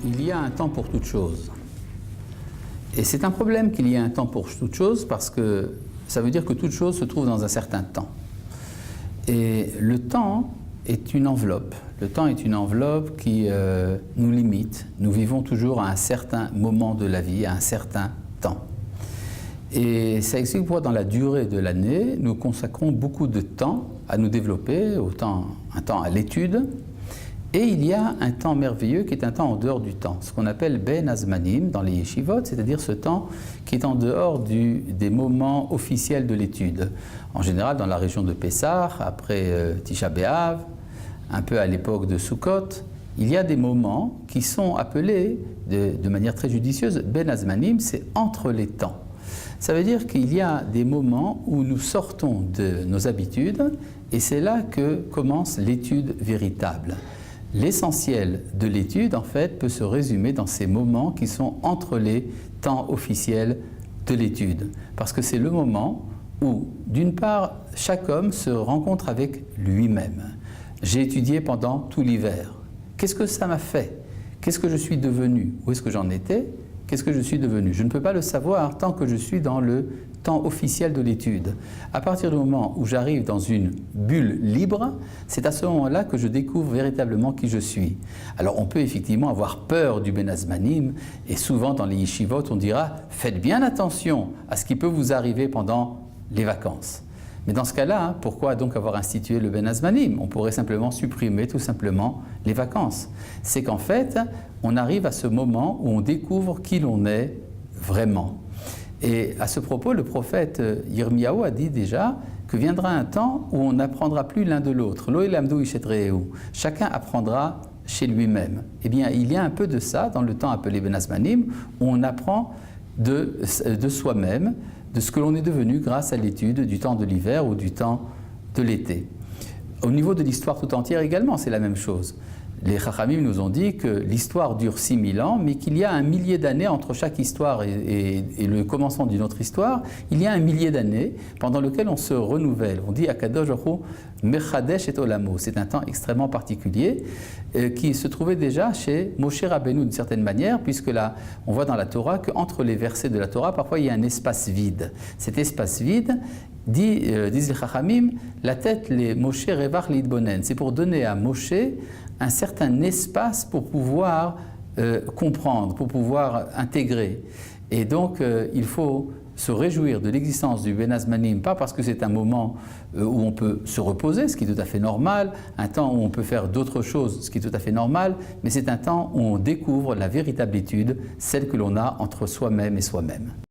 il y a un temps pour toute chose. Et c'est un problème qu'il y ait un temps pour toute chose parce que ça veut dire que toute chose se trouve dans un certain temps. Et le temps est une enveloppe. Le temps est une enveloppe qui nous limite. Nous vivons toujours à un certain moment de la vie, à un certain temps. Et ça explique pourquoi dans la durée de l'année, nous consacrons beaucoup de temps à nous développer, un temps à l'étude. Et il y a un temps merveilleux qui est un temps en dehors du temps, ce qu'on appelle Ben Azmanim dans les yeshivot, c'est-à-dire ce temps qui est en dehors des moments officiels de l'étude. En général, dans la région de Pessah, après Tisha B'Av, un peu à l'époque de Sukkot, il y a des moments qui sont appelés de manière très judicieuse Ben Azmanim, c'est entre les temps. Ça veut dire qu'il y a des moments où nous sortons de nos habitudes et c'est là que commence l'étude véritable. L'essentiel de l'étude, en fait, peut se résumer dans ces moments qui sont entre les temps officiels de l'étude. Parce que c'est le moment où, d'une part, chaque homme se rencontre avec lui-même. J'ai étudié pendant tout l'hiver. Qu'est-ce que ça m'a fait? Qu'est-ce que je suis devenu? Où est-ce que j'en étais? Qu'est-ce que je suis devenu? Je ne peux pas le savoir tant que je suis dans le temps officiel de l'étude. À partir du moment où j'arrive dans une bulle libre, c'est à ce moment-là que je découvre véritablement qui je suis. Alors on peut effectivement avoir peur du Ben Azmanim, et souvent dans les yeshivot on dira « faites bien attention à ce qui peut vous arriver pendant les vacances ». Mais dans ce cas-là, pourquoi donc avoir institué le Ben Azmanim? On pourrait simplement supprimer tout simplement les vacances. C'est qu'en fait, on arrive à ce moment où on découvre qui l'on est vraiment. Et à ce propos, le prophète Yirmiyahu a dit déjà que viendra un temps où on n'apprendra plus l'un de l'autre. Lo elamdu ishet re'ehu. Chacun apprendra chez lui-même. Eh bien, il y a un peu de ça dans le temps appelé Ben Azmanim, où on apprend de soi-même, de ce que l'on est devenu grâce à l'étude du temps de l'hiver ou du temps de l'été. Au niveau de l'histoire tout entière également, c'est la même chose. Les Chachamim nous ont dit que l'histoire dure 6000 ans, mais qu'il y a 1 millier d'années entre chaque histoire et le commencement d'une autre histoire. Il y a 1 millier d'années pendant lequel on se renouvelle. On dit Akadosh Baruch Hu Mechadesh et Olamo. C'est un temps extrêmement particulier qui se trouvait déjà chez Moshe Rabbeinu d'une certaine manière, puisque là, on voit dans la Torah qu'entre les versets de la Torah, parfois il y a un espace vide. Cet espace vide, disent les Chachamim, la tête les Moshe Revach Lidbonen. C'est pour donner à Moshe un certain espace pour pouvoir comprendre, pour pouvoir intégrer. Et donc, il faut se réjouir de l'existence du Ben Azmanim, pas parce que c'est un moment où on peut se reposer, ce qui est tout à fait normal, un temps où on peut faire d'autres choses, ce qui est tout à fait normal, mais c'est un temps où on découvre la véritable étude, celle que l'on a entre soi-même et soi-même.